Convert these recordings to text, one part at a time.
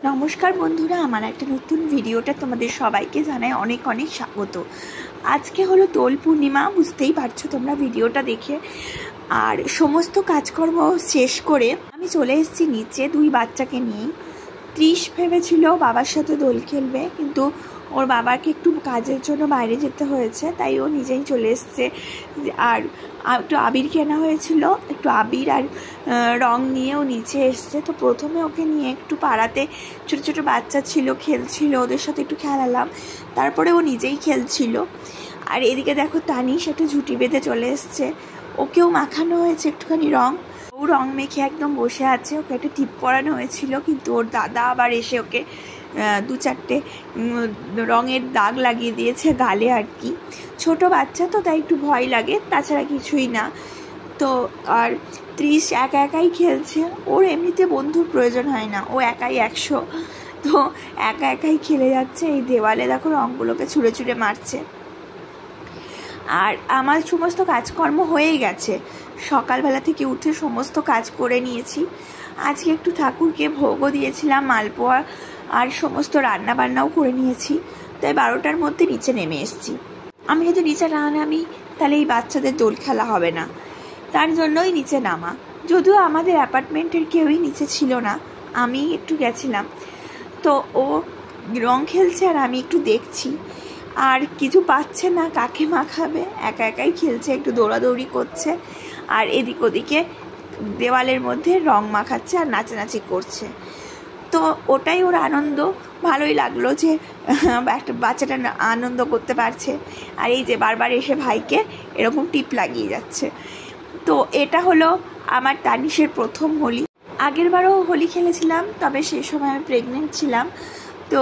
নমস্কার বন্ধুরা, আমার একটা নতুন ভিডিওটা তোমাদের সবাইকে জানাই অনেক অনেক স্বাগত। আজকে হলো দোল পূর্ণিমা, বুঝতেই পারছো তোমরা ভিডিওটা দেখে। আর সমস্ত কাজকর্ম শেষ করে আমি চলে এসেছি নিচে দুই বাচ্চাকে নিয়ে। ত্রিশ ভেবেছিল বাবার সাথে দোল খেলবে, কিন্তু ওর বাবাকে একটু কাজের জন্য বাইরে যেতে হয়েছে, তাই ও নিজেই চলে এসছে। আর একটু আবির কেনা হয়েছিল, একটু আবির আর রং নিয়েও নিচে এসছে। তো প্রথমে ওকে নিয়ে একটু পাড়াতে ছোটো ছোটো বাচ্চা ছিল, খেলছিল, ওদের সাথে একটু খেলালাম, তারপরে ও নিজেই খেলছিল। আর এদিকে দেখো তানিশ একটু ঝুঁটি বেঁধে চলে এসছে, ওকেও মাখানো হয়েছে একটুখানি রং। ও রং মেখে একদম বসে আছে, ওকে একটা টিপ পরানো হয়েছিল, কিন্তু ওর দাদা আবার এসে ওকে দু চারটে রঙের দাগ লাগিয়ে দিয়েছে গালে আর কি। ছোট বাচ্চা তো তাই একটু ভয় লাগে, তাছাড়া কিছুই না। তো আর ত্রিশ একা একাই খেলছে, ওর এমনিতে বন্ধুর প্রয়োজন হয় না, ও একাই 100। তো একা একাই খেলে যাচ্ছে। এই দেওয়ালে দেখো রঙগুলোকে ছুঁড়ে ছুঁড়ে মারছে। আর আমার সমস্ত কাজকর্ম হয়েই গেছে, সকালবেলা থেকে উঠে সমস্ত কাজ করে নিয়েছি। আজকে একটু ঠাকুরকে ভোগও দিয়েছিলাম, মালপোয়া আর সমস্ত রান্না বান্নাও করে নিয়েছি। তাই 12টার মধ্যে নিচে নেমে এসেছি। আমি যদি নিচে না নামি তাহলে এই বাচ্চাদের দোল খেলা হবে না, তার জন্যই নিচে নামা। যদিও আমাদের অ্যাপার্টমেন্টের কেউই নিচে ছিল না, আমি একটু গেছিলাম। তো ও রং খেলছে আর আমি একটু দেখছি, আর কিছু পাচ্ছে না, কাকে মাখাবে, একা একাই খেলছে, একটু দৌড়াদৌড়ি করছে, আর এদিক ওদিকে দেওয়ালের মধ্যে রং মাখাচ্ছে আর নাচানাচি করছে। তো ওটাই ওর আনন্দ, ভালোই লাগলো যে একটা বাচ্চাটা আনন্দ করতে পারছে। আর এই যে বারবার এসে ভাইকে এরকম টিপ লাগিয়ে যাচ্ছে। তো এটা হলো আমার তানিশের প্রথম হোলি। আগের বারও হোলি খেলেছিলাম, তবে সেই সময় আমি প্রেগনেন্ট ছিলাম, তো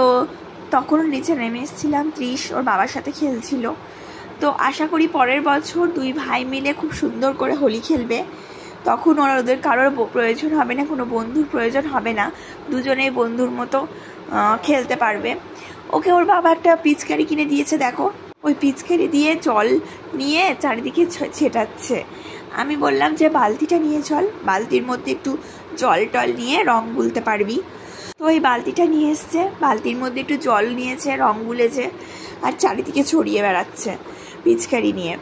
তখনও নিচে নেমে এসেছিলাম, ত্রিশ ওর বাবার সাথে খেলছিল। তো আশা করি পরের বছর দুই ভাই মিলে খুব সুন্দর করে হোলি খেলবে, তখন ওদের কারোর প্রয়োজন হবে না, কোনো বন্ধুর প্রয়োজন হবে না, দুজনেই বন্ধুর মতো খেলতে পারবে। ওকে ওর বাবা একটা পিচকারি কিনে দিয়েছে, দেখো ওই পিচকারি দিয়ে জল নিয়ে চারিদিকে ছেটাচ্ছে। আমি বললাম যে বালতিটা নিয়ে চল, বালতির মধ্যে একটু জল টল নিয়ে রং গুলতে পারবি। তো ওই বালতিটা নিয়ে এসছে, বালতির মধ্যে একটু জল নিয়েছে, রং গুলেছে, আর চারিদিকে ছড়িয়ে বেড়াচ্ছে পিচকারি নিয়ে।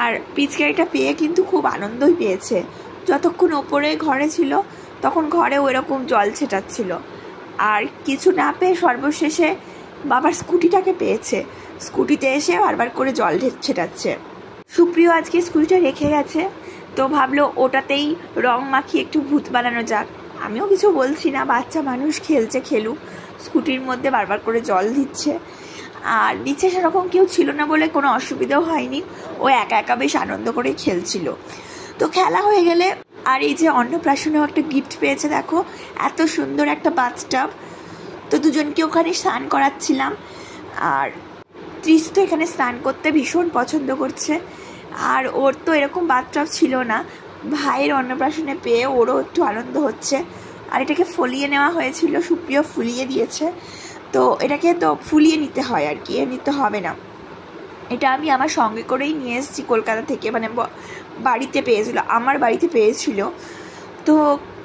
আর পিচকারিটা পেয়ে কিন্তু খুব আনন্দই পেয়েছে। যতক্ষণ ওপরে ঘরে ছিল তখন ঘরেও এরকম জল ছেটাচ্ছিল, আর কিছু না পেয়ে সর্বশেষে বাবার স্কুটিটাকে পেয়েছে, স্কুটিতে এসে বারবার করে জল ছেটাচ্ছে। সুপ্রিয় আজকে স্কুটিটা রেখে গেছে, তো ভাবলো ওটাতেই রং মাখিয়ে একটু ভূত বানানো যাক। আমিও কিছু বলছি না, বাচ্চা মানুষ খেলছে, খেলুক। স্কুটির মধ্যে বারবার করে জল দিচ্ছে, আর নিচে সেরকম কেউ ছিল না বলে কোনো অসুবিধাও হয়নি, ও একা একা বেশ আনন্দ করে খেলছিল। তো খেলা হয়ে গেলে, আর এই যে অন্নপ্রাশনেও একটা গিফট পেয়েছে, দেখো এত সুন্দর একটা বাথটাব। তো দুজনকে ওখানে স্নান করাচ্ছিলাম, আর ত্রিশ তো এখানে স্নান করতে ভীষণ পছন্দ করছে। আর ওর তো এরকম বাথটাব ছিল না, ভাইয়ের অন্নপ্রাশনে পেয়ে ওরও একটু আনন্দ হচ্ছে। আর এটাকে ফলিয়ে নেওয়া হয়েছিল, সুপ্রিয় ফুলিয়ে দিয়েছে। তো এটাকে তো ফুলিয়ে নিতে হয় আর কি, এমনিতে হবে না। এটা আমি আমার সঙ্গে করেই নিয়ে এসেছি কলকাতা থেকে, মানে বাড়িতে পেয়েছিল, আমার বাড়িতে পেয়েছিল। তো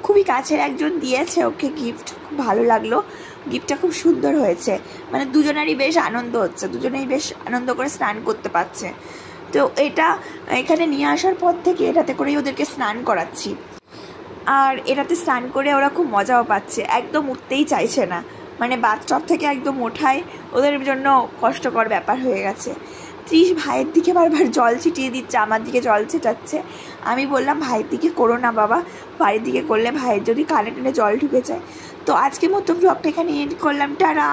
খুবই কাছের একজন দিয়েছে ওকে গিফট, খুব ভালো লাগলো, গিফটটা খুব সুন্দর হয়েছে। মানে দুজনেরই বেশ আনন্দ হচ্ছে, দুজনেই বেশ আনন্দ করে স্নান করতে পারছে। তো এটা এখানে নিয়ে আসার পর থেকে এটাতে করেই ওদেরকে স্নান করাচ্ছি, আর এটাতে স্নান করে ওরা খুব মজাও পাচ্ছে, একদম উঠতেই চাইছে না। মানে বাথটব থেকে একদম ওঠাই ওদের জন্য কষ্টকর ব্যাপার হয়ে গেছে। ত্রিশ ভাইয়ের দিকে বারবার জল ছিটিয়ে দিচ্ছে, আমার দিকে জল ছিটাচ্ছে। আমি বললাম ভাইয়ের দিকে করো না বাবা, বাড়ির দিকে করলে ভাইয়ের যদি কানে টানে জল ঢুকে যায়। তো আজকের মতো ব্লগটা এখানে এন্ড করলাম, টাটা।